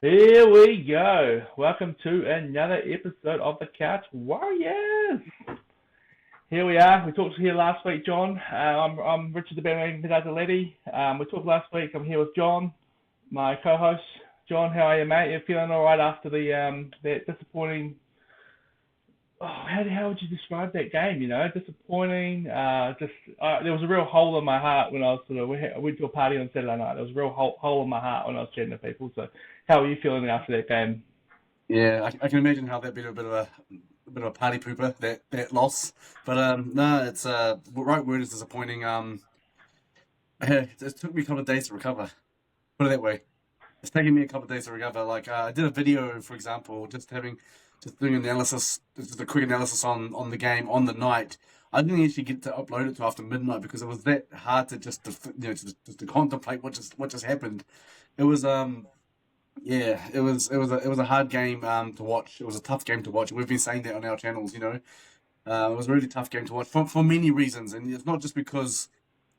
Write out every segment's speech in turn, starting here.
Here we go. Welcome to another episode of the Couch Warriors. Here we are. We talked here last week, John. I'm Richard the Bandwagon Pedazzoletti. We talked last week. I'm here with John, my co-host. John, how are you, mate? You feeling all right after that disappointing? Oh, how would you describe that game? Disappointing. There was a real hole in my heart when I was I went to a party on Saturday night. There was a real hole in my heart when I was chatting to people. So, how are you feeling after that game? Yeah, I can imagine how that'd be a bit of a party pooper that loss. But no, it's the right word is disappointing. It took me a couple of days to recover. Put it that way. It's taking me a couple of days to recover. Like I did a video, for example, just doing analysis, just a quick analysis on the game on the night. I didn't actually get to upload it till after midnight because it was that hard to just to contemplate what just happened. It was Yeah, it was a hard game to watch. It was a tough game to watch. We've been saying that on our channels, it was a really tough game to watch for many reasons, and it's not just because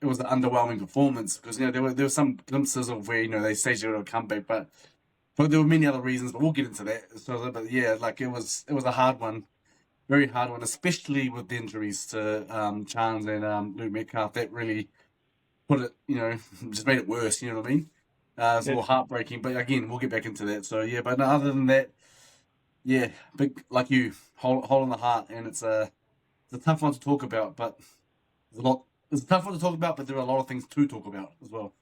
it was an underwhelming performance. Because there were some glimpses of where they staged a comeback, but there were many other reasons. But we'll get into that. So, but yeah, like it was a hard one, very hard one, especially with the injuries to Chance and Luke Metcalf. That really put it, just made it worse. You know what I mean? It's a That's little heartbreaking, but again, we'll get back into that. So yeah, but no, other than that, yeah, big like you, hole in the heart, and it's a tough one to talk about, but there's a lot. It's a tough one to talk about, but there are a lot of things to talk about as well.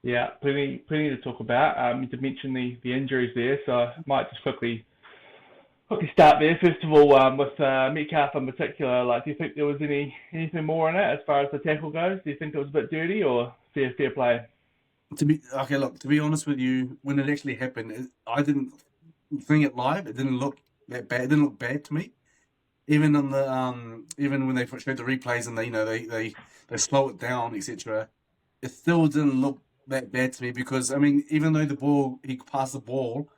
Yeah, plenty to talk about. You did mention the injuries there, so I might just quickly start there. First of all, with Metcalf in particular, like, do you think there was anything more in it as far as the tackle goes? Do you think it was a bit dirty or fair play? To be honest with you, when it actually happened, I didn't think it live. It didn't look that bad. It didn't look bad to me. Even when they showed the replays and they slow it down, etc. It still didn't look that bad to me because I mean, even though he passed the ball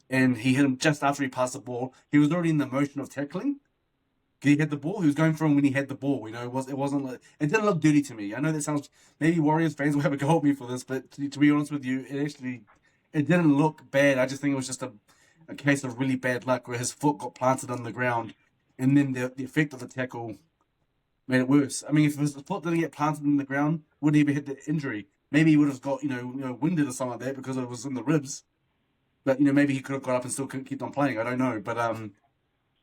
and he hit him just after he passed the ball, he was already in the motion of tackling. He had the ball. He was going for him when he had the ball. It wasn't like it didn't look dirty to me. I know that sounds maybe Warriors fans will have a go at me for this, but to be honest with you, it didn't look bad. I just think it was just a case of really bad luck where his foot got planted on the ground, and then the effect of the tackle made it worse. I mean, if his foot didn't get planted in the ground, wouldn't he have hit the injury? Maybe he would have got winded or something like that because it was in the ribs. But maybe he could have got up and still kept on playing. I don't know, but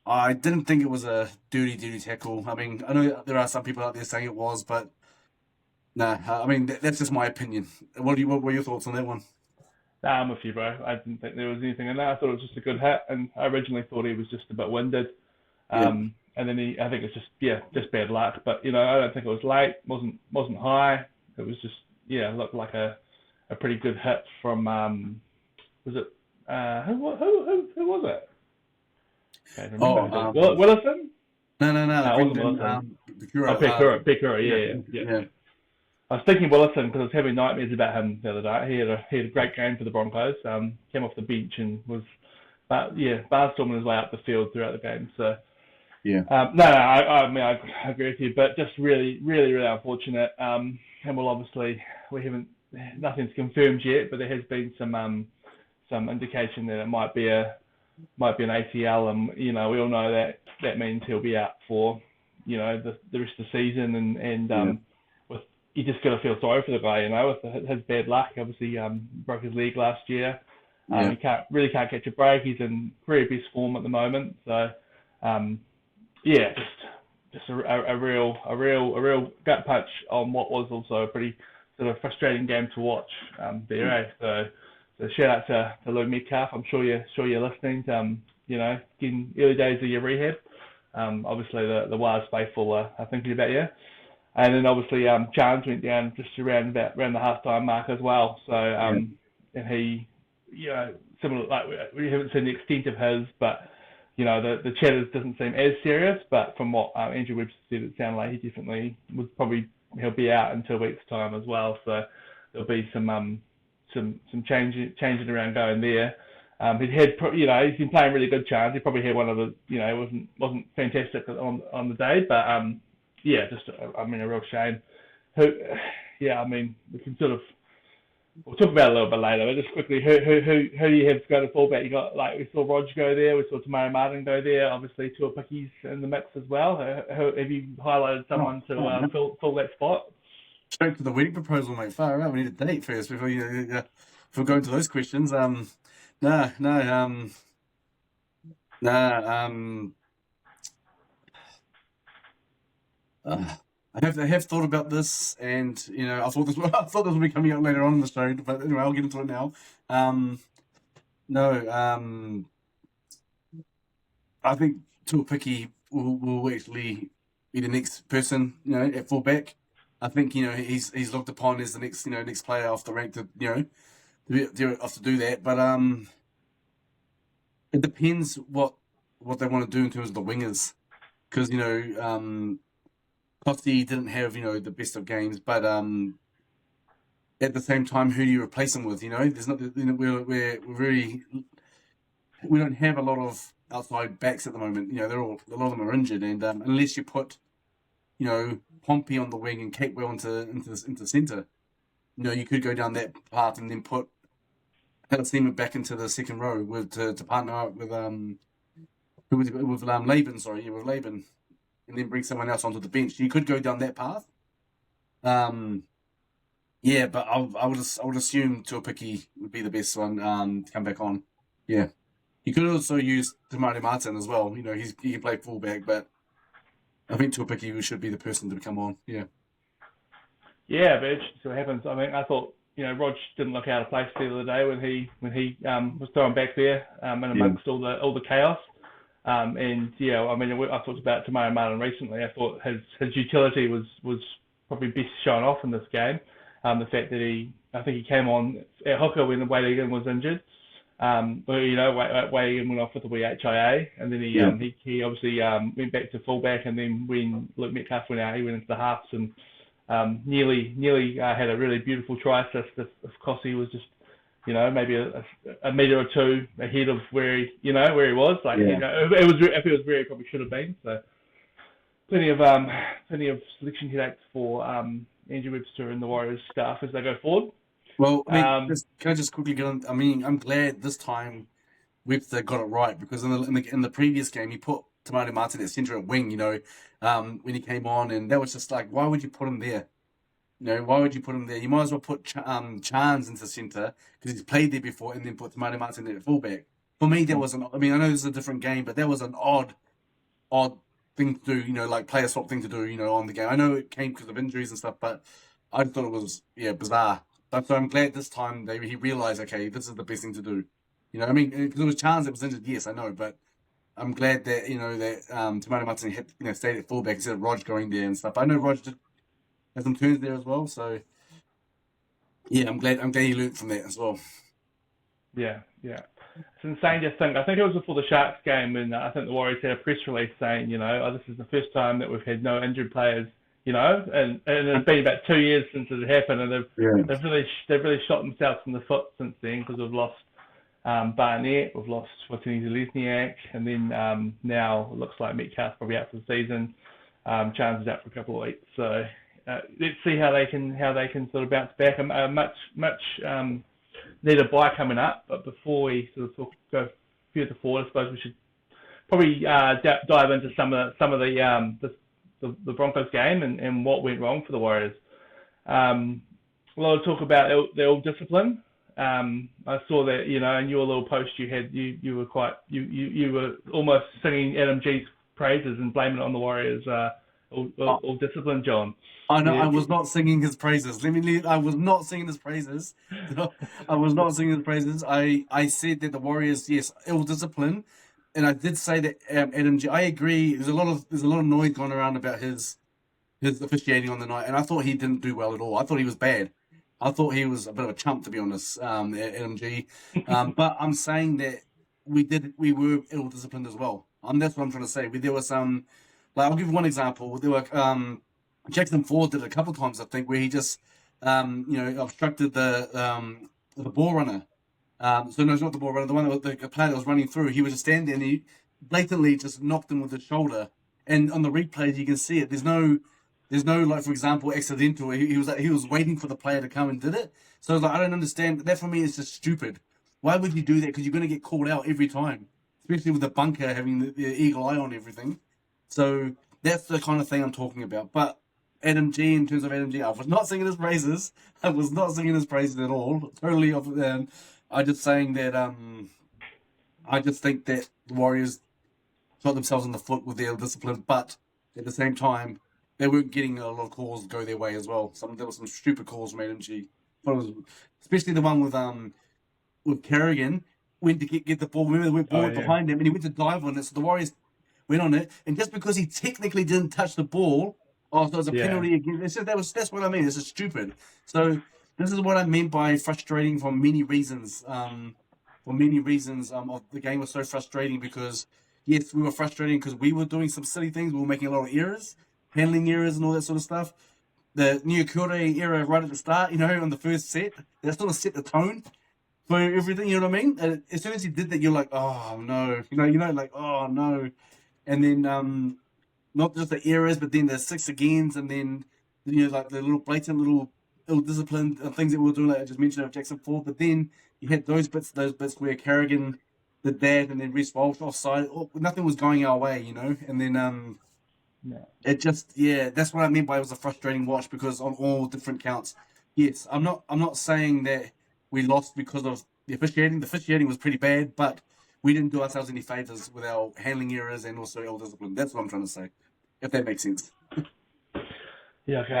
I didn't think it was a dirty tackle. I mean, I know there are some people out there saying it was, but nah. I mean, that's just my opinion. What were your thoughts on that one? Nah, I'm with you, bro. I didn't think there was anything in that. I thought it was just a good hit, and I originally thought he was just a bit winded. Yeah. And then I think it's just bad luck. But I don't think it was late. wasn't high. It was just looked like a pretty good hit from was it who was it? I can't remember. Oh, Is it Willison? no, No, it wasn't Brendan Willison. Oh, Bakura. Pekura, Yeah, yeah. yeah, I was thinking Willison because I was having nightmares about him the other day. He had a great game for the Broncos. Came off the bench and was, but yeah, barnstorming his way up the field throughout the game. So yeah, no, I mean I agree with you, but just really unfortunate. And we'll obviously we haven't nothing's confirmed yet, but there has been some indication that it might be an ACL, and we all know that means he'll be out for the rest of the season, and yeah, with you just got to feel sorry for the guy, with his bad luck. Obviously, broke his leg last year. yeah. He can't catch a break. He's in very best form at the moment, so um, yeah, just a real gut punch on what was also a pretty sort of frustrating game to watch there. So shout out to Lou Metcalf. I'm sure you're listening. Getting early days of your rehab. Obviously the Wars faithful are thinking about you. And then obviously Chance went down just around the halftime mark as well. So Yeah. and he, similar, like we haven't seen the extent of his, but the chatters doesn't seem as serious. But from what Andrew Webster said, it sounded like he definitely he'll be out in 2 weeks' time as well. So there'll be some changing around going there. He's been playing really good. Chance. He probably had one of the, wasn't fantastic on the day, but just a real shame. Who, yeah, I mean, we can sort of We'll talk about it a little bit later, but just quickly, who do you have to go to fullback? You got, like, we saw Rog go there, we saw Tamari Martin go there, obviously Tuapicki's in the mix as well. Have you highlighted someone to fill that spot? Straight to the wedding proposal, mate. Far out. We need a date first before before going to those questions. No, no, nah. I have thought about this, and I thought this would be coming out later on in the show, but anyway, I'll get into it now. No, I think Tuapicki will actually be the next person, at fullback. I think he's looked upon as the next next player off the rank to to do that, but it depends what they want to do in terms of the wingers, because Costi didn't have the best of games, but at the same time, who do you replace him with? There's not we don't have a lot of outside backs at the moment. A lot of them are injured, and unless you put Pompey on the wing and Capewell into centre, you could go down that path and then put Halasima back into the second row to partner up with Laban. Sorry, with Laban. And then bring someone else onto the bench. You could go down that path. Yeah, but I would assume Tuapicki would be the best one to come back on. Yeah, you could also use Tamari Martin as well. He can play fullback, but I think Tuapicki should be the person to come on. Yeah. Yeah, but interesting to see what happens. I mean, I thought Rog didn't look out of place the other day when he was thrown back there in amongst all the chaos. And yeah, I mean, I talked about Tamari Martin recently. I thought his utility was probably best shown off in this game. The fact that I think he came on at hooker when Wade was injured. Wade went off with the WHIA, and then he obviously went back to fullback, and then when Luke Metcalf went out, he went into the halves and nearly had a really beautiful try assist. If Costi was just maybe a metre or two ahead of where he was. If it was where he probably should have been. So plenty of selection headaches for Andrew Webster and the Warriors staff as they go forward. Well, I mean, can I just quickly get on? I mean, I'm glad this time Webster got it right, because in the previous game he put Tamari Martin at centre at wing. When he came on, and that was just like, why would you put him there? Why would you put him there? You might as well put Chance into centre, because he's played there before, and then put Tamari Martin at fullback. For me, that was I mean, I know this is a different game, but that was an odd thing to do, like player swap thing to do, on the game. I know it came because of injuries and stuff, but I thought it was, bizarre. But so I'm glad this time he realised, okay, this is the best thing to do. I mean, because it was Chance that was injured, yes, I know, but I'm glad that, that Tamari Martin had, stayed at fullback instead of Rog going there and stuff. I know Rog did have some turns there as well, so yeah, I'm glad he learned from that as well. Yeah. It's insane to think. I think it was before the Sharks game, and I think the Warriors had a press release saying, this is the first time that we've had no injured players, and it's been about 2 years since it happened, and they've really shot themselves in the foot since then, because we've lost Barnett, we've lost Watini-Zelezniak, and then now it looks like Metcalf probably out for the season. Chance is out for a couple of weeks, so let's see how they can sort of bounce back. Much needed buy coming up, but before we sort of go further forward, I suppose we should probably dive into some of the Broncos game and what went wrong for the Warriors. A lot of talk about their discipline. I saw that in your little post you had you were almost singing Adam G's praises and blaming it on the Warriors. All discipline, John. I know. Yeah. I was not singing his praises. I was not singing his praises. I was not singing his praises. I said that the Warriors, yes, ill discipline, and I did say that Adam G. I agree. There's a lot of noise going around about his officiating on the night, and I thought he didn't do well at all. I thought he was bad. I thought he was a bit of a chump, to be honest, Adam G. But I'm saying that we were ill disciplined as well. That's what I'm trying to say. There were some. I'll give you one example. There were Jackson Ford did it a couple of times, I think, where he just obstructed the ball runner. So no, it's not the ball runner. The one the player that was running through. He was just standing there and he blatantly just knocked him with his shoulder. And on the replays, you can see it. There's no There's no, like, for example, accidental. He was waiting for the player to come and did it. So like, I don't understand. That for me is just stupid. Why would you do that? Because you're going to get called out every time, especially with the bunker having the eagle eye on everything. So that's the kind of thing I'm talking about. But Adam G, in terms of Adam G, I was not singing his praises. I was not singing his praises at all. Totally off. I just saying that. I just think that the Warriors shot themselves in the foot with their discipline, but at the same time, they weren't getting a lot of calls go their way as well. There were some stupid calls from AMG. Especially the one with Kerrigan, went to get the ball. Remember, they went forward behind him, and he went to dive on it. So the Warriors went on it, and just because he technically didn't touch the ball, so it was a penalty again. That's what I mean. This is stupid. So this is what I meant by frustrating for many reasons. Of the game was so frustrating because yes, we were frustrating because we were doing some silly things. We were making a lot of errors, handling errors, and all that sort of stuff. The Niokore era right at the start, on the first set, that sort of set the tone for everything. You know what I mean? And as soon as he did that, you're like, oh no, like oh no, and then not just the errors, but then the six agains, and then like the little blatant little ill-disciplined things that we were doing, like I just mentioned of Jackson Ford. But then you had those bits where Kerrigan did that, and then Reece Walsh offside. Nothing was going our way, and then it just that's what I meant by it was a frustrating watch because on all different counts. Yes, I'm not saying that we lost because of the officiating. The officiating was pretty bad, but we didn't do ourselves any favors with our handling errors and also ill-discipline. That's what I'm trying to say, if that makes sense. Yeah, okay,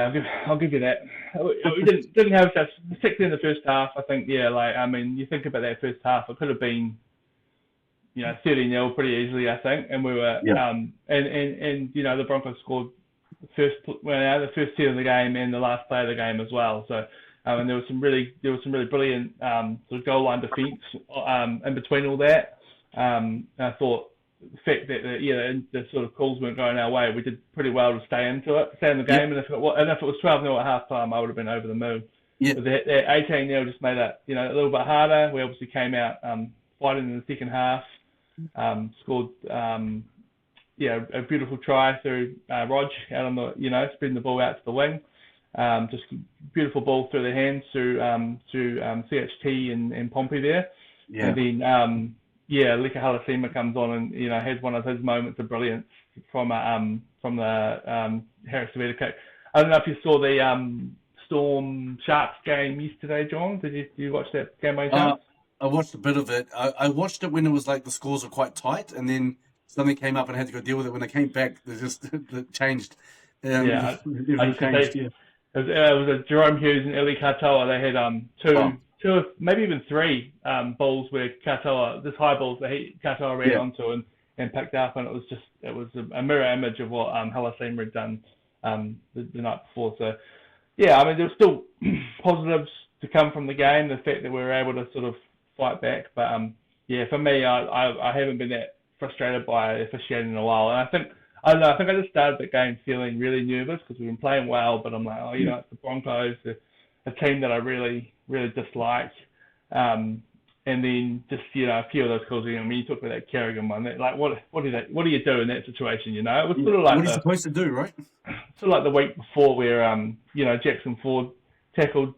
I'll give you that. We didn't have such, particularly in the first half. I think, you think about that first half, it could have been, 30-0 pretty easily, I think, and we were, and the Broncos scored the first 10 of the game and the last play of the game as well. So, and there was some really brilliant sort of goal line defence in between all that. I thought the fact that the sort of calls weren't going our way, we did pretty well to stay in the game. And if it was 12-0 at half time, I would have been over the moon. Yeah. But that 18-0 just made it a little bit harder. We obviously came out fighting in the second half, scored a beautiful try through Rog out on the spreading the ball out to the wing. Just beautiful ball through the hands through CHT and Pompey there. Yeah. And then Lika Halasima comes on and has one of his moments of brilliance from the Harris Savita kick. I don't know if you saw the Storm Sharks game yesterday, John. Did you watch that game by any chance? I watched a bit of it. I watched it when it was like the scores were quite tight, and then something came up and I had to go deal with it. When they came back, it changed. Everything changed. It was a Jerome Hughes and Eli Katoa. They had two, maybe even three balls where Katoa, this high balls that Katoa ran onto and picked up, and it was a mirror image of what Halasima had done the night before. So there were still positives to come from the game. The fact that we were able to sort of fight back, but for me, I haven't been that frustrated by officiating in a while, and I think I just started the game feeling really nervous because we've been playing well, but I'm like, it's the Broncos, a team that I really, really dislike. And then just, a few of those calls, you talk about that Kerrigan one, what do you do in that situation, It was sort of like what are you supposed to do, right? Sort of like the week before where, Jackson Ford tackled,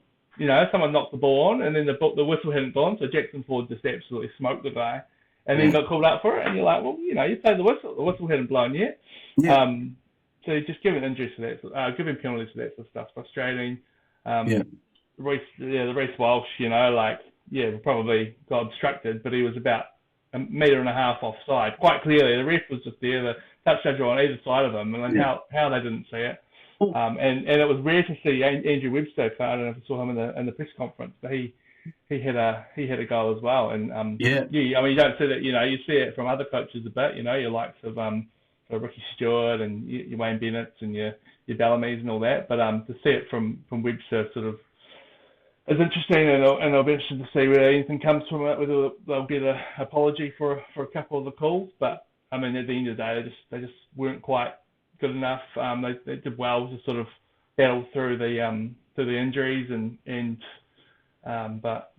someone knocked the ball on and then the whistle hadn't gone, so Jackson Ford just absolutely smoked the guy and then got called out for it, and you're like, well, you played the whistle hadn't blown yet. Yeah. So just giving injuries to that, giving penalties for that sort of stuff, frustrating. The Reece Walsh, probably got obstructed, but he was about a metre and a half offside. Quite clearly, the ref was just there, the touch judge on either side of him, and how they didn't see it. And it was rare to see Andrew Webster. I don't know if you saw him in the press conference, but he had a goal as well. And you don't see that. You see it from other coaches a bit. Your likes of Ricky Stewart and your Wayne Bennett and your Bellamy's and all that. But to see it from Webster sort of is interesting, and it'll be interesting to see whether anything comes from it. Whether they'll get an apology for a couple of the calls. But I mean, at the end of the day, they just weren't quite good enough. They did well to sort of battle through the injuries but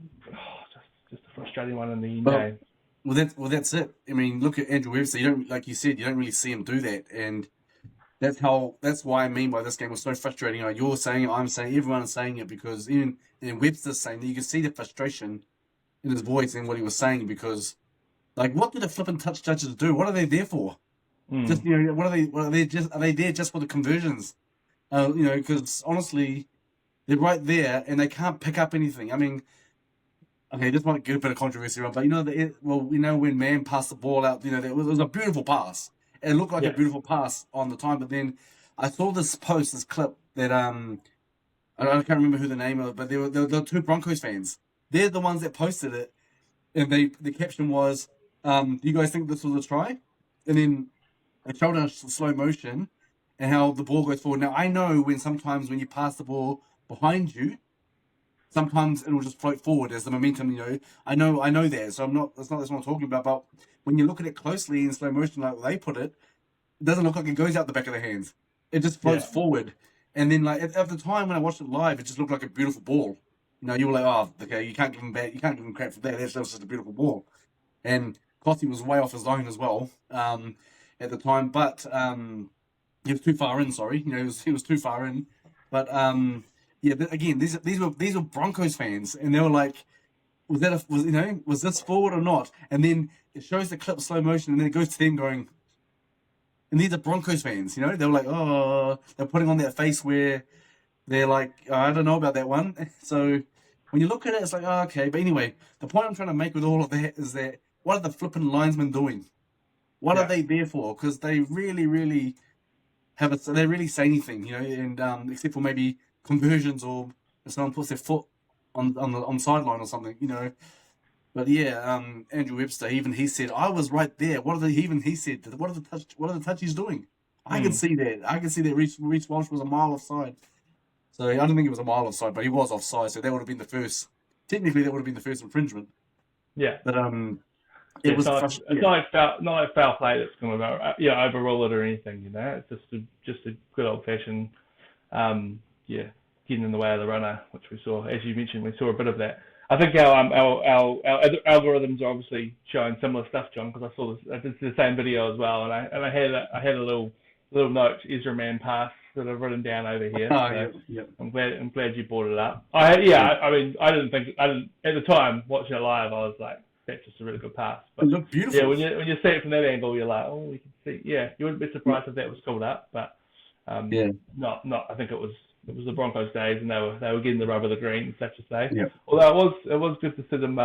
just a frustrating one in the end. Well, that's it. I mean, look at Andrew Webster. You don't, like you said, you don't really see him do that, and That's why I mean by this game was so frustrating. Like you're saying it, I'm saying, everyone is saying it because even Webster's saying that you can see the frustration in his voice and what he was saying because, like, what do the flipping touch judges do? What are they there for? Just what are they? Are they there just for the conversions? Because honestly, they're right there and they can't pick up anything. I mean, okay, this might get a bit of controversy around, but when Man passed the ball out, it was a beautiful pass. It looked like a beautiful pass on the time, but then I saw this clip that I can't remember who the name of it, but there were two Broncos fans. They're the ones that posted it, and the caption was, "Do you guys think this was a try?" And then they showed us slow motion and how the ball goes forward. Now I know sometimes when you pass the ball behind you, sometimes it will just float forward as the momentum. I know that, so that's not what I'm talking about. But when you look at it closely in slow motion, like they put it, it doesn't look like it goes out the back of their hands. It just floats forward. And then, like at the time when I watched it live, it just looked like a beautiful ball. You were like, oh, okay, you can't give him crap for that. That's just a beautiful ball. And Costy was way off his zone as well at the time, but he was too far in. Sorry, he was too far in. But again, these were Broncos fans, and they were like, was this forward or not? And then it shows the clip slow motion, and then it goes to them going. And these are Broncos fans, they were like, oh, they're putting on that face where they're like, oh, I don't know about that one. So when you look at it, it's like, oh, okay. But anyway, the point I'm trying to make with all of that is that what are the flipping linesmen doing? What are they there for? Because they really, really they really say anything, and except for maybe conversions or if someone puts their foot on the sideline or something, But yeah, Andrew Webster, even he said, I was right there. He said, what are the touchies doing? I can see that. I can see that Reece Walsh was a mile offside. So I don't think it was a mile offside, but he was offside. So that would have been the first. Technically, that would have been the first infringement. Yeah. But it was not like foul play that's going to overrule it or anything. It's just a good old fashioned, getting in the way of the runner, which we saw. As you mentioned, we saw a bit of that. I think our algorithms are obviously showing similar stuff, John, because I saw this. I did the same video as well, and I had a little note, Ezra Man pass, that I've written down over here. Yep. I'm glad you brought it up. I didn't think at the time watching it live, I was like, that's just a really good pass. But it looked beautiful. Yeah, when you see it from that angle, you're like, oh, you can see. Yeah, you wouldn't be surprised if that was called up, but not. I think it was the Broncos days, and they were getting the rub of the green, such to say. Yeah. Although it was good to see them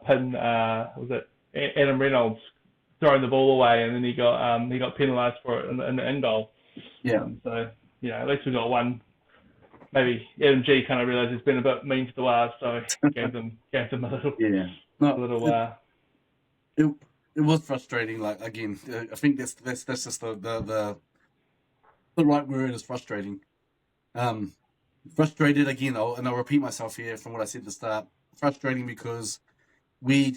pin. Was it Adam Reynolds throwing the ball away, and then he got penalised for it in the end goal. Yeah. So at least we got one. Maybe Adam G kind of realised he's been a bit mean to the Wars, so gave them a little. Yeah. It was frustrating. Like again, I think that's just the right word is frustrating. Frustrated again, and I'll repeat myself here from what I said at the start. Frustrating because we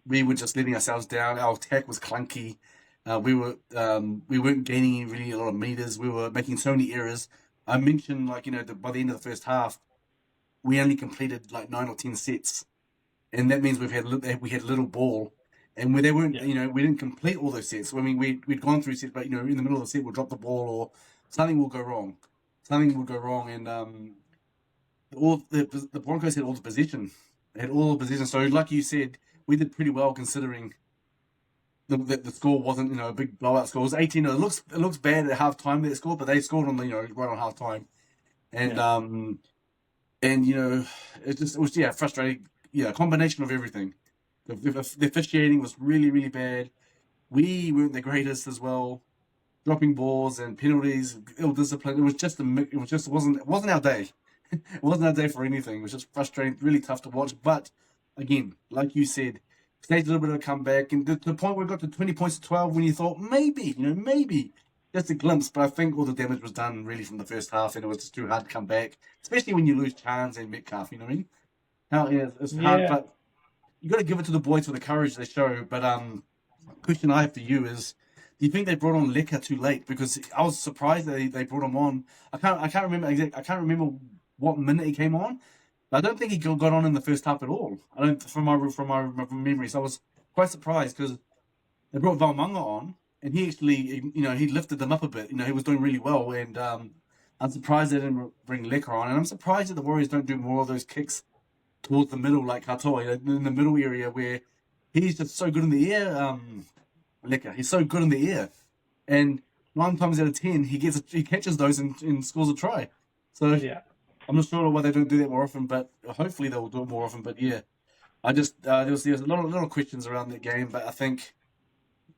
were just letting ourselves down. Our attack was clunky. We weren't gaining really a lot of meters. We were making so many errors. I mentioned by the end of the first half, we only completed like 9 or 10 sets, and that means we had little ball, and where they weren't, we didn't complete all those sets. I mean, we'd gone through sets, but in the middle of the set we'll drop the ball or something will go wrong. Something would go wrong, and all the Broncos had all the position. They had all the position. So, like you said, we did pretty well considering the score wasn't a big blowout score. It was 18. It looks bad at halftime that score, but they scored on right on halftime, and it was frustrating. Yeah, a combination of everything. The officiating was really, really bad. We weren't the greatest as well. Dropping balls and penalties, ill discipline. It was just it wasn't our day. It wasn't our day for anything. It was just frustrating, really tough to watch. But again, like you said, staged a little bit of a comeback, and the point where we got to 20 points to 12, when you thought maybe just a glimpse. But I think all the damage was done really from the first half, and it was just too hard to come back, especially when you lose Chance and Metcalf. You know what I mean? It's hard, but you got to give it to the boys for the courage they show. But question I have for you is, do you think they brought on Lecker too late? Because I was surprised that they brought him on. I can't remember what minute he came on. But I don't think he got on in the first half at all. From my memory. So I was quite surprised because they brought Valmunga on, and he actually, he lifted them up a bit. He was doing really well, and I'm surprised they didn't bring Lecker on, and I'm surprised that the Warriors don't do more of those kicks towards the middle, like Katoa, in the middle area where he's just so good in the air. Lecker, he's so good in the air, and 9 times out of 10 he catches those and scores a try. So Yeah. I'm not sure why they don't do that more often, but hopefully they'll do it more often. But yeah, I just there was a lot of questions around that game, but I think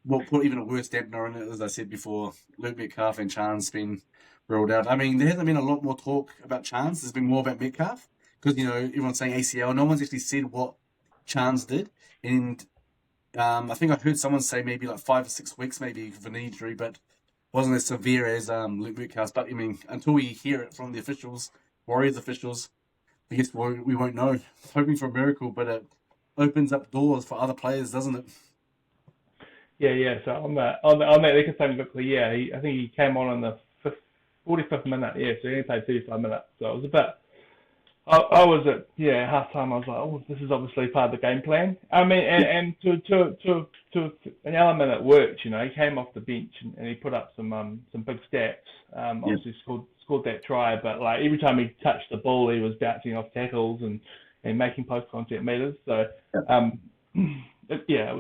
what put even a worse dampener on it, as I said before, Luke Metcalf and Chance been ruled out. I mean, there hasn't been a lot more talk about Chance. There's been more about Metcalf because everyone's saying ACL. No one's actually said what Chance did, and I think I heard someone say maybe like 5 or 6 weeks, maybe for an injury, but wasn't as severe as Luke Metcalf. But I mean, until we hear it from the officials, Warriors officials, I guess we won't know. Hoping for a miracle, but it opens up doors for other players, doesn't it? Yeah. So on that Lakers thing quickly, yeah, I think he came on the 45th minute. Yeah, so he only played 35 minutes. So it was a bit. I was at halftime. I was like, oh, this is obviously part of the game plan. I mean, and to an element it worked. He came off the bench and he put up some big stats. Obviously scored that try, but like every time he touched the ball, he was bouncing off tackles and making post contact meters. So yeah,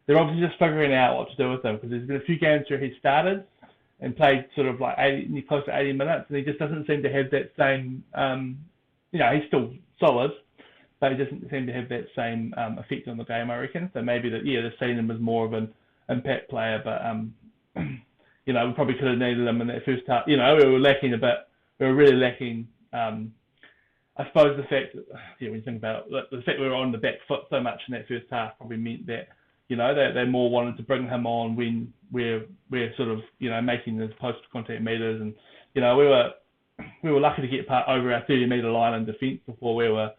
they're obviously just figuring out what to do with him because there's been a few games where he started and played sort of like close to 80 minutes, and he just doesn't seem to have that same. He's still solid, but he doesn't seem to have that same effect on the game, I reckon. So maybe they're seeing him as more of an impact player, but we probably could have needed him in that first half. We were lacking a bit. We were really lacking. I suppose the fact that, when you think about it, the fact we were on the back foot so much in that first half probably meant that they more wanted to bring him on when we're sort of making those post contact meters, and we were lucky to get over our 30-meter line in defence before we were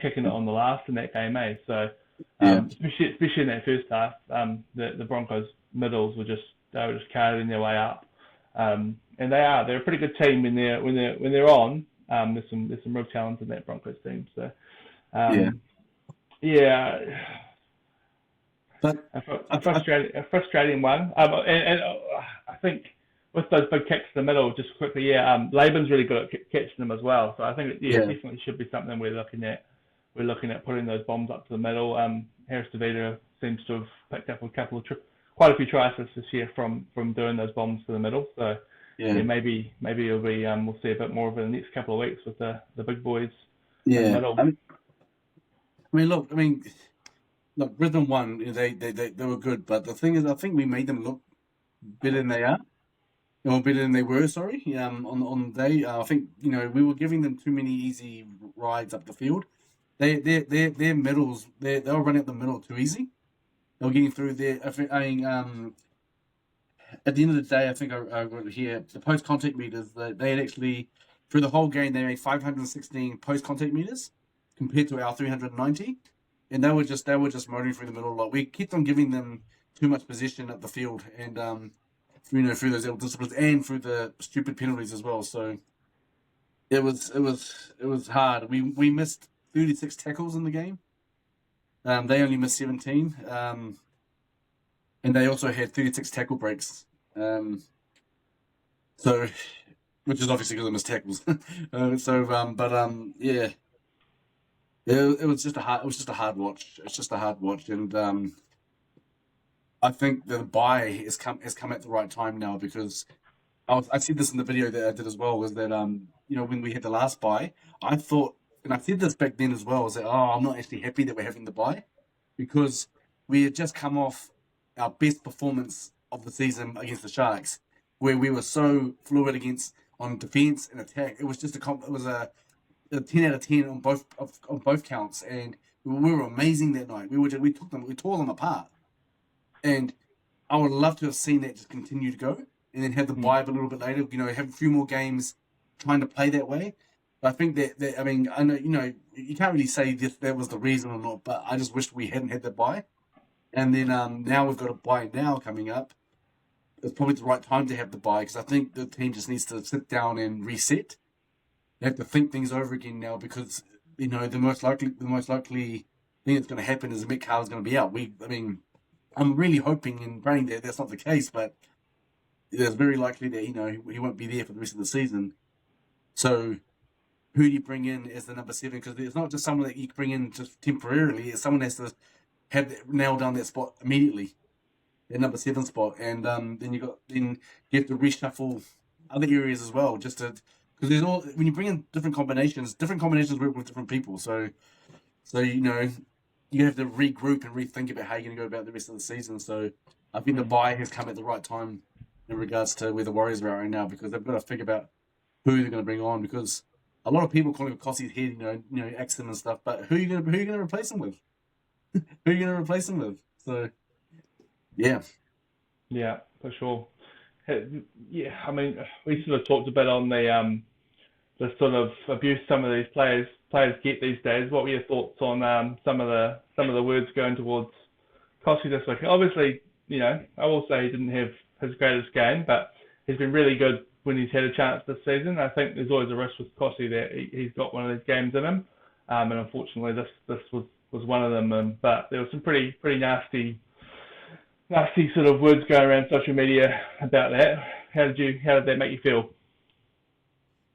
kicking it on the last in that game, So especially in that first half, the Broncos middles were just carrying their way up, and they're a pretty good team when they're on. There's some real talent in that Broncos team, so But a frustrating one. And I think with those big kicks in the middle, just quickly, Laban's really good at catching them as well. So I think it definitely should be something we're looking at. We're looking at putting those bombs up to the middle. Harris DeVita seems to have picked up quite a few tries this year from doing those bombs to the middle. So maybe it'll be we'll see a bit more of it in the next couple of weeks with the big boys in the middle. Look, Brisbane won. They were good, but the thing is, I think we made them look better than they are, or better than they were. Sorry, on the day, I think we were giving them too many easy rides up the field. Their middles, they were running up the middle too easy. They were getting through there. At the end of the day, I think I got here the post contact meters. They had actually through the whole game they made 516 post contact meters compared to our 390. And they were just motoring through the middle a lot. We kept on giving them too much position up the field, and through those little disciplines and through the stupid penalties as well. So it was hard. We missed 36 tackles in the game. They only missed 17, and they also had 36 tackle breaks. So which is obviously because they missed tackles. It was just a hard watch. It's just a hard watch, and I think the bye has come at the right time now because I said this in the video that I did as well. Was that when we had the last bye, I thought, and I said this back then as well, was that I'm not actually happy that we're having the bye because we had just come off our best performance of the season against the Sharks, where we were so fluid on defense and attack. It was just a 10 out of 10 on both counts, and we were amazing that night. We tore them apart, and I would love to have seen that just continue to go, and then have the bye a little bit later. Have a few more games trying to play that way. But I think that I mean I know you can't really say that was the reason or not, but I just wish we hadn't had the bye, and then now we've got a bye now coming up. It's probably the right time to have the bye because I think the team just needs to sit down and reset. They have to think things over again now because the most likely thing that's going to happen is Metcalf is going to be out. I'm really hoping and praying that that's not the case, but it's very likely that he won't be there for the rest of the season. So who do you bring in as the number 7? Because it's not just someone that you bring in just temporarily. It's someone that has to nail down that spot immediately, that number 7 spot, and then you have to reshuffle other areas as well, just to because when you bring in different combinations work with different people. So you have to regroup and rethink about how you're going to go about the rest of the season. So I think the bye has come at the right time in regards to where the Warriors are at right now, because they've got to figure out who they're going to bring on, because a lot of people calling Kossi's head, Axton and stuff, but who are you going to replace him with? Who are you going to replace him with? So, yeah. Yeah, for sure. Yeah, I mean, we sort of talked a bit on the sort of abuse some of these players get these days. What were your thoughts on some of the words going towards Kossi this week? Obviously, I will say he didn't have his greatest game, but he's been really good when he's had a chance this season. I think there's always a risk with Kossi that he's got one of these games in him, and unfortunately this was one of them. But there was some pretty nasty sort of words going around social media about that. How did that make you feel?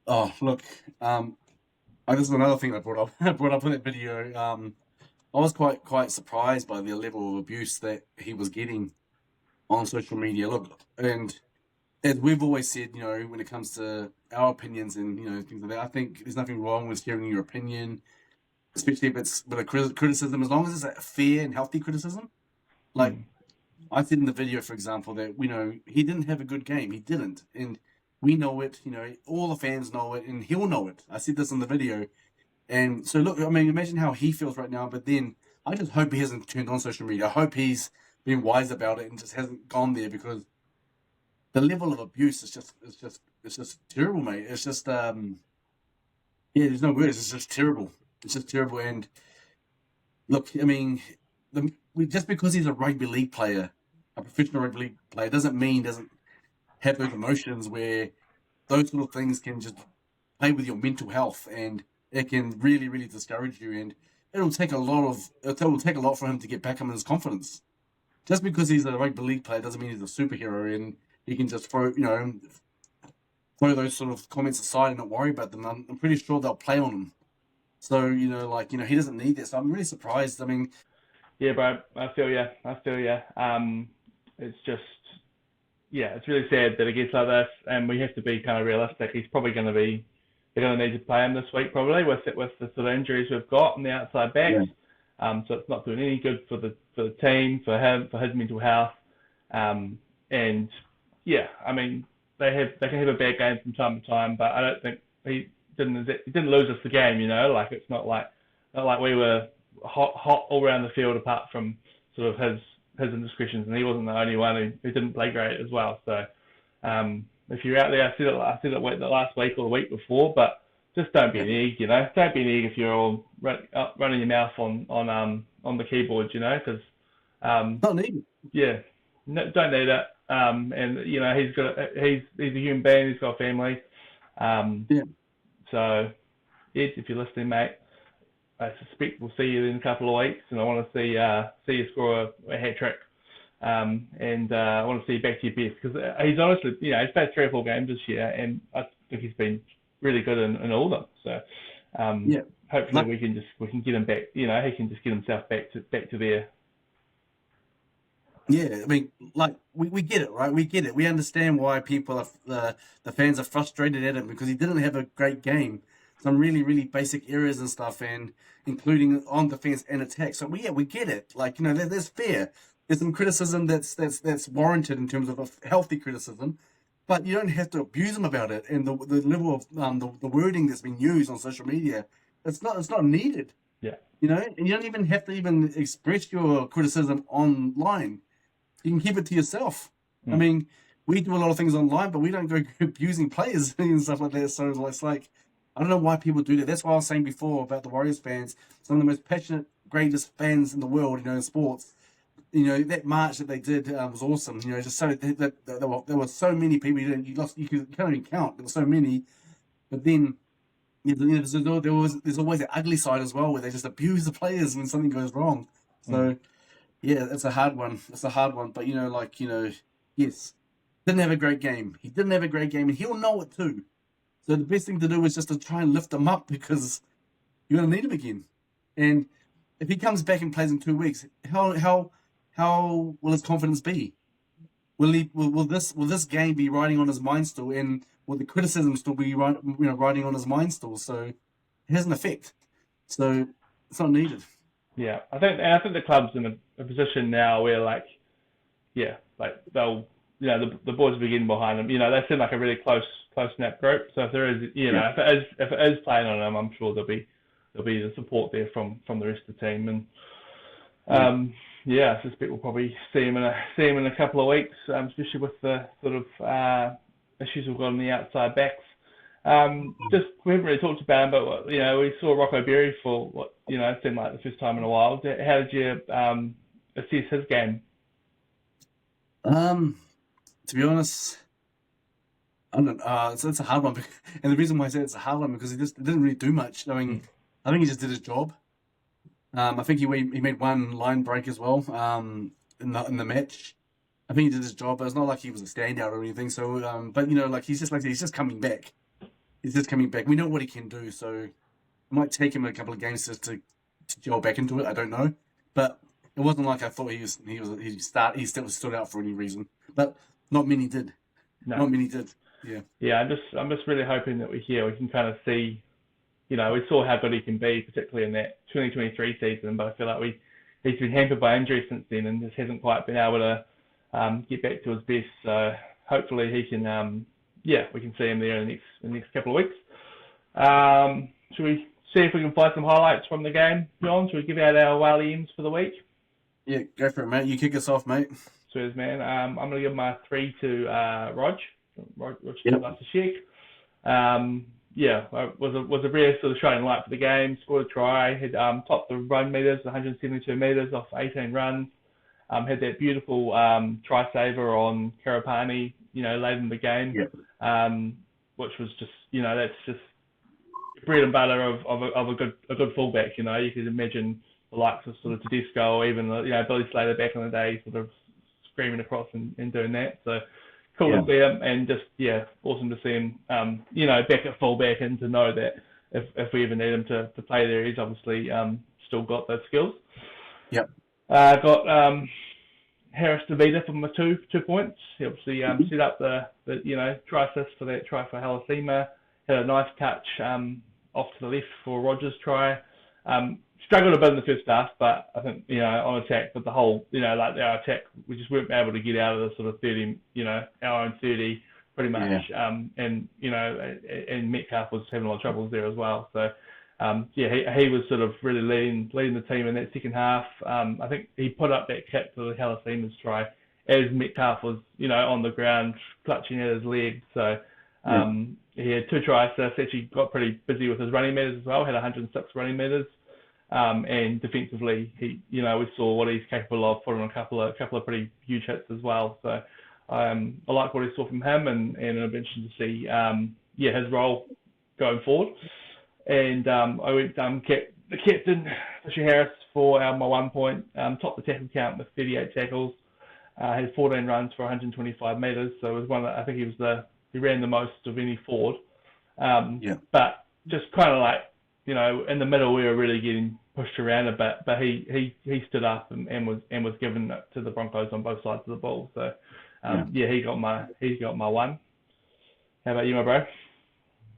Oh, look, this is another thing I brought up in that video. I was quite surprised by the level of abuse that he was getting on social media. Look, and as we've always said, when it comes to our opinions and things like that, I think there's nothing wrong with sharing your opinion, especially if it's with a criticism, as long as it's a fair and healthy criticism. Like I said in the video, for example, that he didn't have a good game. He didn't, and we know it. All the fans know it, and he'll know it. I said this in the video, and so look. I mean, imagine how he feels right now. But then I just hope he hasn't turned on social media. I hope he's been wise about it and just hasn't gone there, because the level of abuse is just terrible, mate. It's just there's no words. It's just terrible. It's just terrible. And look, I mean, just because he's a rugby league player, a professional rugby league player, doesn't have those emotions where those sort of things can just play with your mental health, and it can really, really discourage you. And it'll take a lot for him to get back on his confidence. Just because he's a rugby league player doesn't mean he's a superhero, and he can just throw those sort of comments aside and not worry about them. I'm pretty sure they'll play on him. So he doesn't need this. So I'm really surprised. I mean, yeah, bro, I feel you. It's just, it's really sad that it gets like this, and we have to be kind of realistic. He's probably they're going to need to play him this week, probably with the sort of injuries we've got on the outside backs. Yeah. So it's not doing any good for the team, for him, for his mental health. And yeah, I mean, they can have a bad game from time to time, but I don't think he didn't lose us the game. Like it's not like we were hot all around the field, apart from sort of his indiscretions, and he wasn't the only one who didn't play great as well. So if you're out there, I said it the last week or the week before, but just don't be an egg, Don't be an egg if you're all running your mouth on the keyboard, because not needed. Yeah, no, don't need it. And he's a human being. He's got a family. So Ed, if you're listening, mate, I suspect we'll see you in a couple of weeks, and I want to see you score a hat trick. And I want to see you back to your best, because he's honestly, he's played 3 or 4 games this year, and I think he's been really good in all of them. So hopefully we can get him back. He can just get himself back to there. Yeah, I mean, like we get it, right? We get it. We understand why people the fans are frustrated at him, because he didn't have a great game. Some really, really basic areas and stuff, and including on defense and attack. So we get it. Like, there's fair. There's some criticism that's warranted in terms of a healthy criticism, but you don't have to abuse him about it. And the level of the wording that's been used on social media, it's not needed. Yeah. And you don't even have to express your criticism online. You can keep it to yourself. I mean, we do a lot of things online, but we don't go abusing players and stuff like that. So it's like, I don't know why people do that. That's why I was saying before about the Warriors fans, some of the most passionate, greatest fans in the world, in sports. That march that they did was awesome. Just so that there were so many people you can't even count. There were so many, but then there's always the ugly side as well, where they just abuse the players when something goes wrong. So Yeah, it's a hard one. It's a hard one. But, yes, didn't have a great game. He didn't have a great game, and he'll know it too. So the best thing to do is just to try and lift him up because you're going to need him again. And if he comes back and plays in 2 weeks, how will his confidence be? Will this game be riding on his mind still, and will the criticism still be riding on his mind still? So it has an effect. So it's not needed. Yeah, I think the club's in a position now where they'll the boys are getting behind them. They seem like a really close knit group. So if there is if it is playing on them, I'm sure there'll be the support there from the rest of the team. And I suspect we'll probably see him in a couple of weeks, especially with the sort of issues we've got on the outside backs. Just we haven't really talked about him, but we saw Rocco Berry for what it seemed like the first time in a while. How did you assess his game? To be honest, I don't. It's a hard one, and the reason why I say it's a hard one because he didn't really do much. I mean, I think he just did his job. I think he made one line break as well. In the match, I think he did his job. But it's not like he was a standout or anything. So, but he's just coming back. He's just coming back. We know what he can do. So, it might take him a couple of games just to gel back into it. I don't know, but it wasn't like I thought he still stood out for any reason. But not many did. No. Not many did. Yeah. Yeah, I'm just really hoping that we can kind of see. We saw how good he can be, particularly in that 2023 season, but I feel like he's been hampered by injury since then and just hasn't quite been able to get back to his best. So hopefully he can, we can see him there in the next couple of weeks. Should we see if we can find some highlights from the game, John? Should we give out our Wally M's for the week? Yeah, go for it, mate. You kick us off, mate. Cheers, man. I'm going to give my 3 to Rog. Rog Yep. likes to check. Was a real sort of shining light for the game. Scored a try, had topped the run meters, 172 meters off 18 runs. Had that beautiful try saver on Karapani, late in the game, Yep. which was just, that's just bread and butter of a good fullback. You could imagine the likes of sort of Tedesco or even Billy Slater back in the day, sort of screaming across and doing that. So. Cool to see him, and just awesome to see him, back at fullback, and to know that if we ever need him to play there, he's obviously still got those skills. Yep. Got Harris DeVita for my 2 points. He obviously set up the try assist for that try for Halasima. Had a nice touch off to the left for Rogers' try. Struggled a bit in the first half, but I think, on attack, with the whole, our attack, we just weren't able to get out of the sort of 30, our own 30, pretty much. Yeah. And Metcalf was having a lot of troubles there as well. So, he was sort of really leading the team in that second half. I think he put up that kick for the Halasima's try as Metcalf was, on the ground, clutching at his leg. So, he had 2 try assists, actually got pretty busy with his running meters as well, had 106 running meters. And defensively, we saw what he's capable of, putting on a couple of pretty huge hits as well. So I like what I saw from him, and it'll be interesting to see his role going forward. And I went the captain, Fisher Harris, for my 1 point, topped the tackle count with 38 tackles, had 14 runs for 125 metres. So it was one that I think he ran the most of any forward. But just kind of like, in the middle, we were really getting pushed around a bit, but he stood up and was given it to the Broncos on both sides of the ball. So he got my 1. How about you, my bro?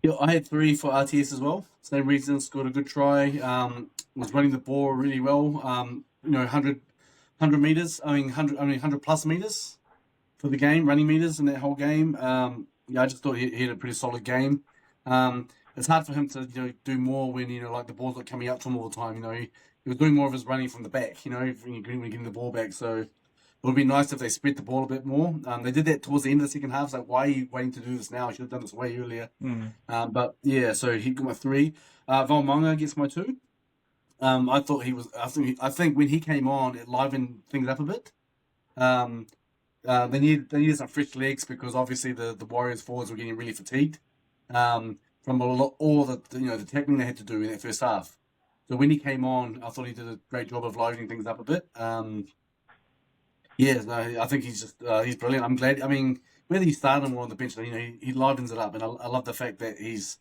Yeah, I had 3 for RTS as well. Same reason, scored a good try. Was running the ball really well. 100 meters. 100 plus meters for the game, running meters in that whole game. I just thought he had a pretty solid game. It's hard for him to do more when the ball's not coming up to him all the time. He was doing more of his running from the back. When you're getting the ball back. So it would be nice if they spread the ball a bit more. They did that towards the end of the second half. It's like, why are you waiting to do this now? I should have done this way earlier. So he got my 3. Valmonga gets my 2. I thought he was. I think when he came on, it livened things up a bit. They needed some fresh legs because obviously the Warriors forwards were getting really fatigued. From all the tackling they had to do in that first half. So when he came on, I thought he did a great job of livening things up a bit. Yeah, no, I think he's brilliant. I'm glad. I mean, whether you start him or on the bench, he livens it up, and I love the fact that he's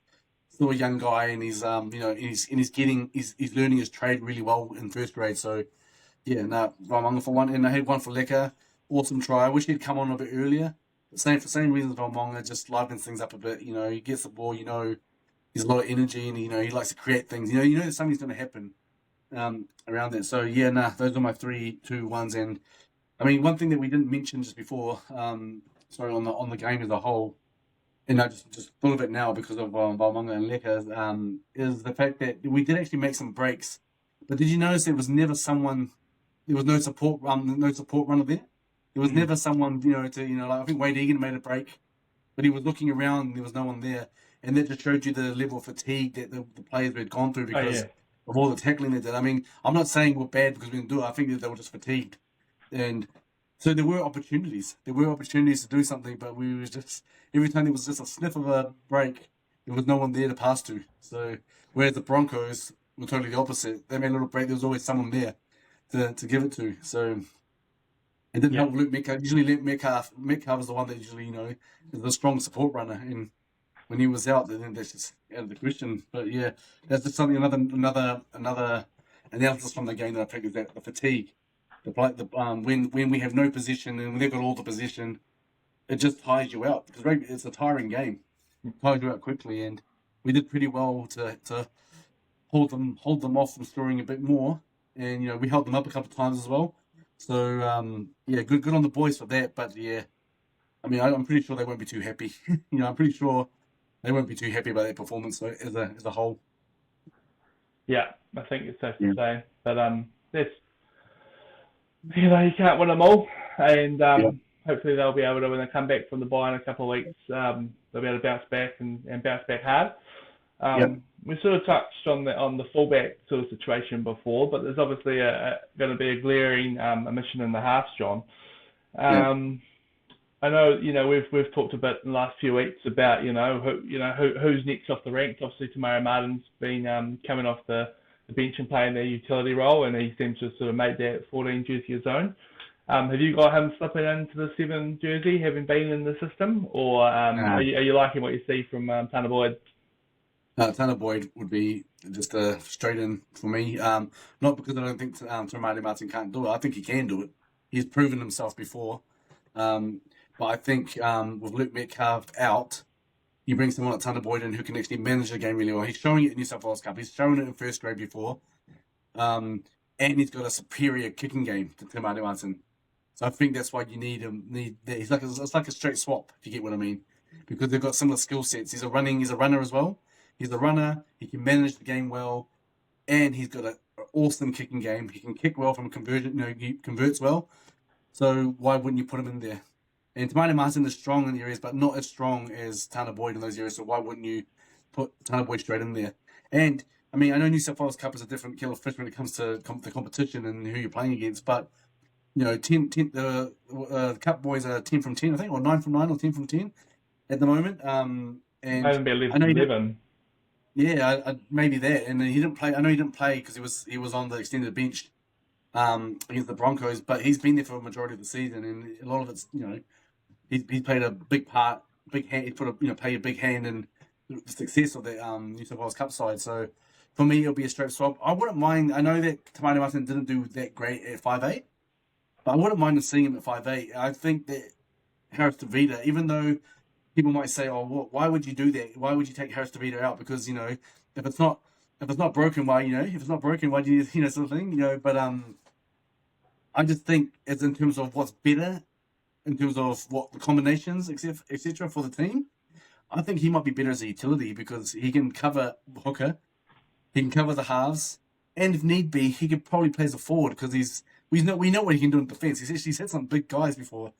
still a young guy, and he's learning his trade really well in first grade. So yeah, no, Valmonga for one, and I had one for Lecker. Awesome try. I wish he'd come on a bit earlier. For same reasons, Valmonga just livens things up a bit. He gets the ball. He's a lot of energy, and he likes to create things. That something's going to happen around that. So yeah, those are my 3-2-1s. And I mean, one thing that we didn't mention just before, sorry, on the game as a whole, and I just thought of it now because of Valmonga and Lecker, is the fact that we did actually make some breaks. But did you notice there was never someone? There was no support runner there. There was never someone, like I think Wade Egan made a break, but he was looking around and there was no one there. And that just showed you the level of fatigue that the players had gone through because of all the tackling they did. I mean, I'm not saying we're bad because we didn't do it. I think that they were just fatigued. And so there were opportunities. There were opportunities to do something, but we was just, every time there was just a sniff of a break, there was no one there to pass to. So whereas the Broncos were totally the opposite. They made a little break. There was always someone there to give it to. So it didn't help Luke Metcalf. Usually Metcalf was the one that usually, is a strong support runner. And when he was out, then that's just out of the question. But yeah, that's just something, another analysis from the game that I think is that the fatigue. When we have no position and when they've got all the position, it just tires you out because it's a tiring game. It tires you out quickly, and we did pretty well to hold them off from scoring a bit more, and we held them up a couple of times as well. So yeah, good on the boys for that. But yeah, I mean, I'm pretty sure they won't be too happy. I'm pretty sure they won't be too happy about their performance as a whole. Yeah, I think it's safe to say. But that's you can't win them all, and hopefully they'll be able to, when they come back from the bye in a couple of weeks, they'll be able to bounce back and bounce back hard. We sort of touched on the fullback sort of situation before, but there's obviously going to be a glaring omission in the halves, John. I know we've talked a bit in the last few weeks about who's next off the ranks. Obviously, Tamara Martin's been coming off the bench and playing their utility role, and he seems to have sort of made that 14 jersey his own. Have you got him slipping into the 7 jersey, having been in the system, or are you liking what you see from Tanner Boyd? Tanner Boyd would be just straight in for me. Not because I don't think Tamara Martin can't do it. I think he can do it. He's proven himself before. But I think with Luke Metcalf out, you bring someone like Tanner Boyd in who can actually manage the game really well. He's showing it in New South Wales Cup. He's shown it in first grade before. And he's got a superior kicking game to Tim Martin. So I think that's why you need him. It's like a straight swap, if you get what I mean. Because they've got similar skill sets. He's a runner as well. He's a runner. He can manage the game well. And he's got an awesome kicking game. He can kick well from conversion. He converts well. So why wouldn't you put him in there? And Tamani Martin is strong in the areas, but not as strong as Tanner Boyd in those areas. So why wouldn't you put Tanner Boyd straight in there? And I mean, I know New South Wales Cup is a different kettle of fish when it comes to the competition and who you're playing against. But the Cup boys are 10 from 10, I think, or 9 from 9, or 10 from 10 at the moment. And I haven't been 11. Yeah, maybe that. And he didn't play. I know he didn't play because he was on the extended bench against the Broncos, but he's been there for a majority of the season, and a lot of it's he played a big part, big hand. He played a big hand in the success of the New South Wales Cup side. So for me, it'll be a straight swap. I wouldn't mind. I know that Tamani Martin didn't do that great at 5'8", but I wouldn't mind seeing him at 5'8". I think that Harris Tavita, even though people might say, "Oh, why would you do that? Why would you take Harris Tavita out?" Because if it's not broken, why if it's not broken, why do you sort of thing, But I just think it's in terms of what's better, in terms of what the combinations, etc. for the team. I think he might be better as a utility because he can cover hooker, he can cover the halves, and if need be, he could probably play as a forward because we know what he can do in defence. He's hit some big guys before,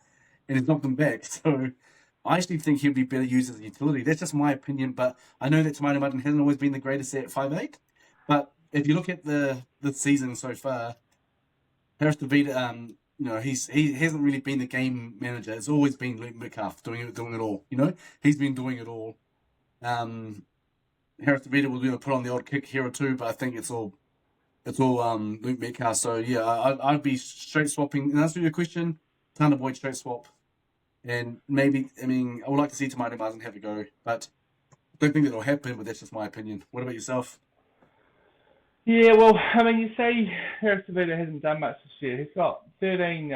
and he's knocked them back. So I actually think he'll be better used as a utility. That's just my opinion, but I know that Tamani Martin hasn't always been the greatest at 5'8". But if you look at the season so far, Harris Tavita, he hasn't really been the game manager. It's always been Luke Metcalf doing it all. He's been doing it all. Harris Tavita will put on the odd kick here or two, but I think it's all Luke Metcalf. So yeah, I'd be straight swapping. And answer your question, Tanner Boyd straight swap. And maybe, I mean, I would like to see Tomato Martin have a go, but I don't think that'll happen, but that's just my opinion. What about yourself? Yeah, well, I mean, you say Harris DeVito hasn't done much this year. He's got 13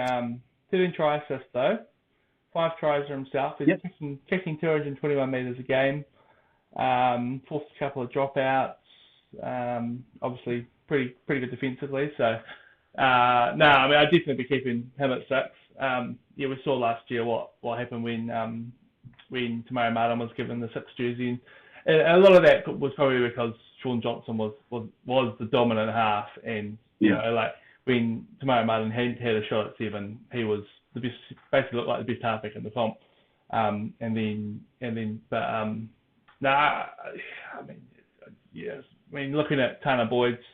try assists though, 5 tries for himself. He's Yep. kicking 221 meters a game. Forced a couple of dropouts. Obviously, pretty good defensively. So, no, I mean, I'd definitely be keeping him at 6. Yeah, we saw last year what happened when Tamari Martin was given the 6 jersey, and a lot of that was probably because Sean Johnson was the dominant half, and you know, like when Tamari Martin had a shot at 7, he was the best, basically looked like the best halfback in the comp. Nah, I mean, yes. I mean, looking at Tanner Boyd's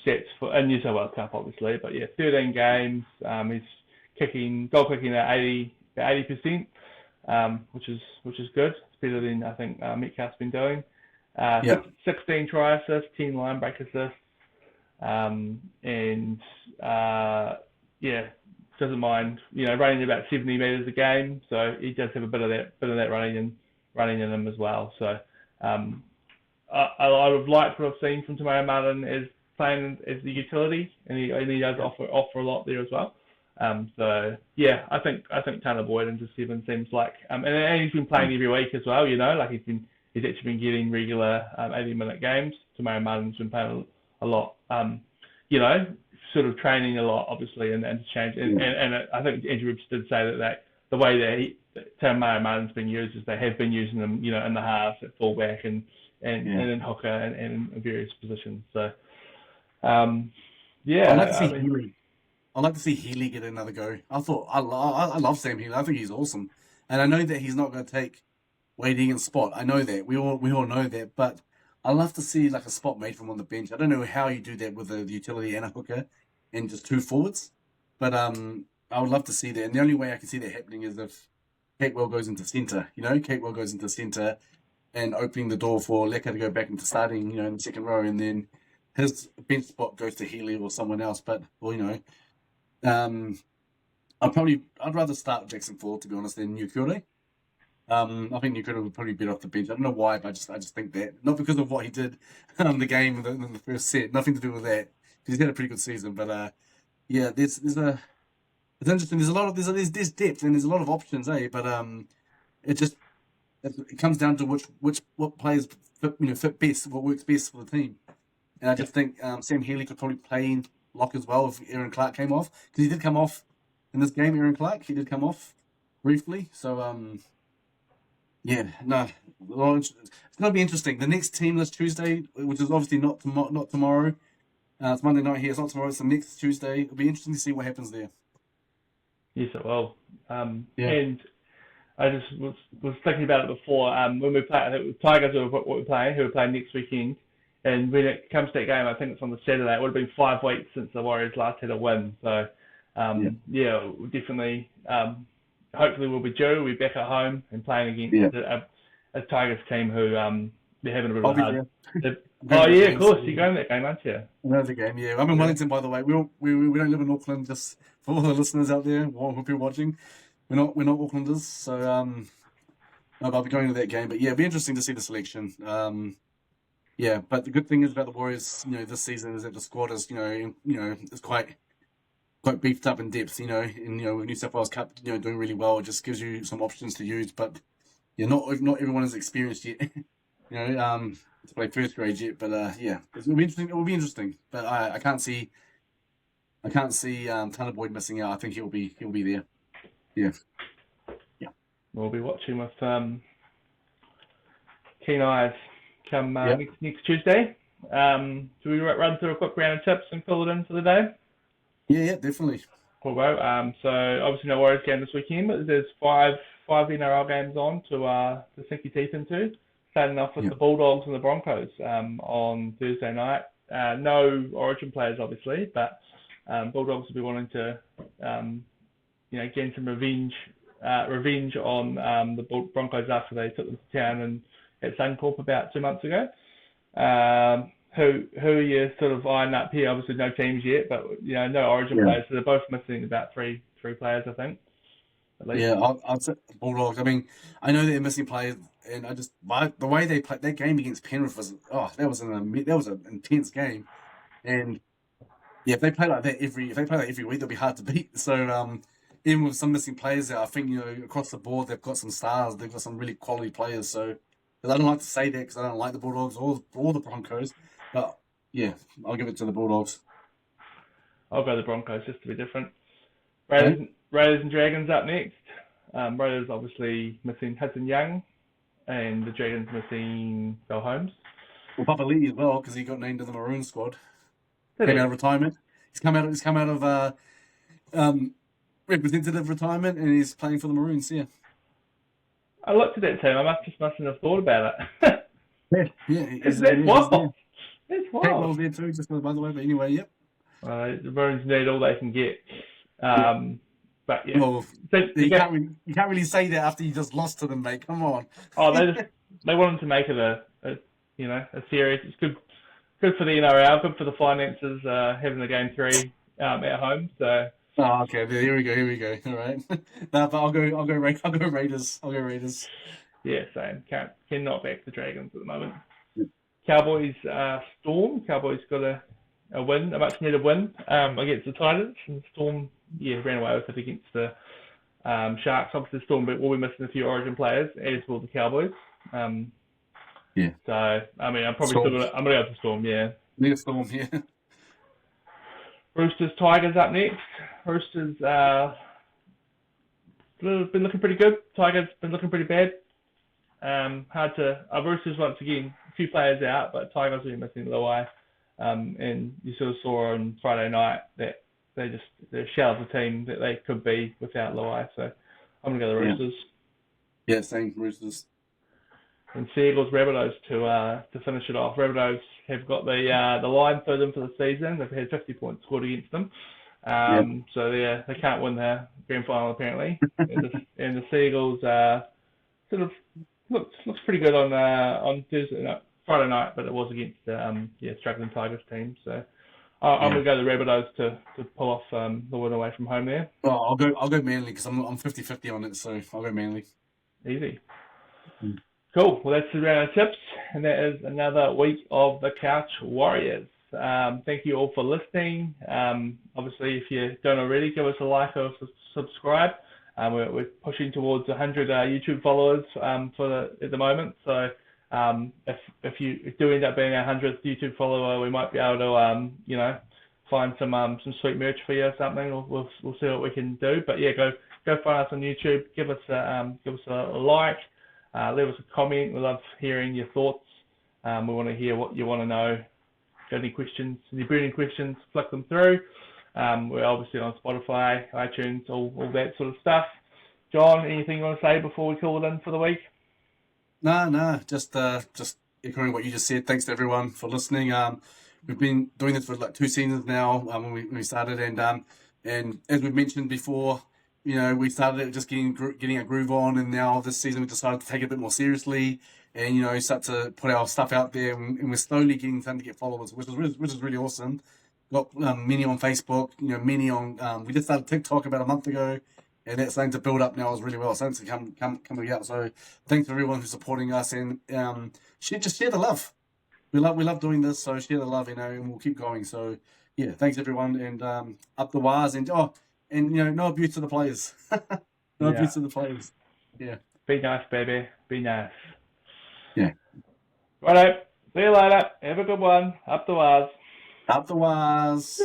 sets for in New South Wales Cup, obviously, but yeah, 13 games. He's goal kicking at 80%, which is good. It's better than I think Metcalf's been doing. 16 try assists, 10 line break assists, and yeah, doesn't mind running about 70 meters a game. So he does have a bit of that running in him as well. So I would like what I've seen from Tamari Martin is playing as the utility, and he does offer a lot there as well. So yeah, I think Tanner Boyd into 7 seems like, and he's been playing every week as well. Like he's actually been getting regular 80-minute games. Tamari Martin's been playing a lot. Sort of training a lot, obviously, and change. And I think Andrew Ribs did say that the way that Tamari Martin's been used is they have been using them, in the halves, at fullback, and in hooker and in various positions. So, yeah. I'd like to see Healy get another go. I love Sam Healy. I think he's awesome, and I know that he's not going to take Wade Egan's spot. I know that we all know that, but I love to see like a spot made from on the bench. I don't know how you do that with the utility and a hooker and just 2 forwards, but I would love to see that. And the only way I can see that happening is if Catewell goes into centre. Catewell goes into centre and opening the door for Lecker to go back into starting, in the second row, and then his bench spot goes to Healy or someone else. But I'd rather start Jackson Ford, to be honest, than Nukure. I think Nukure would probably be off the bench. I don't know why, but I just think that. Not because of what he did in the game in the first set. Nothing to do with that. He's had a pretty good season, but yeah, it's interesting. There's depth and there's a lot of options, But it comes down to what players fit best, what works best for the team. And I just think Sam Healy could probably play in lock as well if Aaron Clark came off, because he did come off in this game. Aaron Clark, he did come off briefly. So yeah, no, well, it's going to be interesting. The next teamless Tuesday, which is obviously not tomorrow. It's Monday night here. It's not tomorrow. It's the next Tuesday. It'll be interesting to see what happens there. Yes, it will. And I just was thinking about it before. When we play, I think Tigers who we're playing next weekend. And when it comes to that game, I think it's on the Saturday. It would have been 5 weeks since the Warriors last had a win. So, we'll definitely, hopefully we'll be due. We'll be back at home and playing against a Tigers team who they're having a bit of a hard. Oh yeah, of course. You're going to that game, aren't you? Another game, yeah. I'm in Wellington, by the way. We don't live in Auckland. Just for all the listeners out there who are watching, we're not Aucklanders. So I'll be going to that game. But yeah, it'll be interesting to see the selection. Yeah, but the good thing is about the Warriors, this season is that the squad is, is quite beefed up in depth, in New South Wales Cup, doing really well. It just gives you some options to use, but not everyone is experienced yet, to play first grade yet. But yeah, it'll be interesting. It will be interesting, but I can't see Tanner Boyd missing out. I think he'll be there. Yeah. We'll be watching with keen eyes. Come next Tuesday. Do we run through a quick round of tips and fill it in for the day? Yeah, definitely. Cool, bro. So obviously no Warriors game this weekend, but there's five NRL games on to sink your teeth into. Starting off with the Bulldogs and the Broncos on Thursday night. No Origin players, obviously, but Bulldogs will be wanting to gain some revenge on the Broncos after they took them to town and at Suncorp about 2 months ago. who are you sort of eyeing up here? Obviously, no teams yet, but no Origin Yeah. players. So they're both missing about three players, I think, at least. Yeah, I'd say the Bulldogs. I mean, I know they're missing players, and the way they played that game against Penrith was that was an intense game, and yeah, if they play like that every week, they'll be hard to beat. So even with some missing players there, I think across the board they've got some stars, they've got some really quality players. So 'cause I don't like to say that because I don't like the Bulldogs or the Broncos, but yeah, I'll give it to the Bulldogs. I'll go the Broncos just to be different. Okay. Raiders and Dragons up next. Raiders obviously missing Hudson Young, and the Dragons missing Phil Holmes. Well, Papa Lee as well because he got named to the Maroon squad. Did Came he? out of retirement. He's come out of representative retirement, and he's playing for the Maroons. Yeah. I looked at that team. I mustn't have thought about it. Yeah. That's wild. That's Catwell's wild. there too, just by the way. But anyway, yep. The Maroons need all they can get. But yeah, Well, you can't really say that after you just lost to them, mate. Come on. they wanted to make it a series. It's good for the NRL, good for the finances, having the game 3 at home. So. Oh, okay. Here we go. All right. No, but I'll go Raiders. I'll go Raiders. Yeah, same. Cannot back the Dragons at the moment. Cowboys Storm. Cowboys got a win, a much needed win against the Titans, and Storm ran away with it against the Sharks. Obviously, Storm will be missing a few Origin players, as will the Cowboys. Yeah. So I mean, I'm gonna go for Storm. Yeah. Need a Storm here. Roosters Tigers up next. Roosters been looking pretty good. Tigers been looking pretty bad. Roosters once again a few players out, but Tigers will be missing Luai. And you sort of saw on Friday night that they're a shell of the team that they could be without Luai. So I'm gonna go the Roosters. Yeah, same Roosters. And Seagulls Rabbitohs to finish it off. Rabbitohs have got the line for them for the season. They've had 50 points scored against them. So they can't win the grand final apparently. and the Seagulls sort of looks pretty good on Friday night, but it was against struggling Tigers team. So I'm gonna go the Rabbitohs to pull off the win away from home there. Oh, I'll go Manly because I'm 50-50 on it, so I'll go Manly. Easy. Cool. Well, that's the round of tips, and that is another week of the Couch Warriors. Thank you all for listening. Obviously, if you don't already, give us a like or subscribe. We're pushing towards 100 YouTube followers at the moment. So if you do end up being our 100th YouTube follower, we might be able to find some sweet merch for you or something. We'll see what we can do. But yeah, go find us on YouTube. Give us a like. Leave us a comment. We love hearing your thoughts. We want to hear what you want to know. Got any questions, any burning questions, flick them through. We're obviously on Spotify, iTunes, all that sort of stuff. John, anything you want to say before we call it in for the week? No, just echoing what you just said. Thanks to everyone for listening. We've been doing this for like 2 seasons now when we started, and as we mentioned before, we started just getting a groove on, and now this season we decided to take it a bit more seriously, and start to put our stuff out there, and we're slowly starting to get followers, which is really awesome. Got many on Facebook, many on. We just started TikTok about a month ago, and that's starting to build up now as really well. It's starting to coming out. So thanks to everyone who's supporting us, and just share the love. We love doing this, so share the love, and we'll keep going. So yeah, thanks everyone, and up the wires, and no abuse to the players. Abuse to the players. Yeah. Be nice, baby. Be nice. Yeah. Righto. See you later. Have a good one. Up the wires. Up the wires.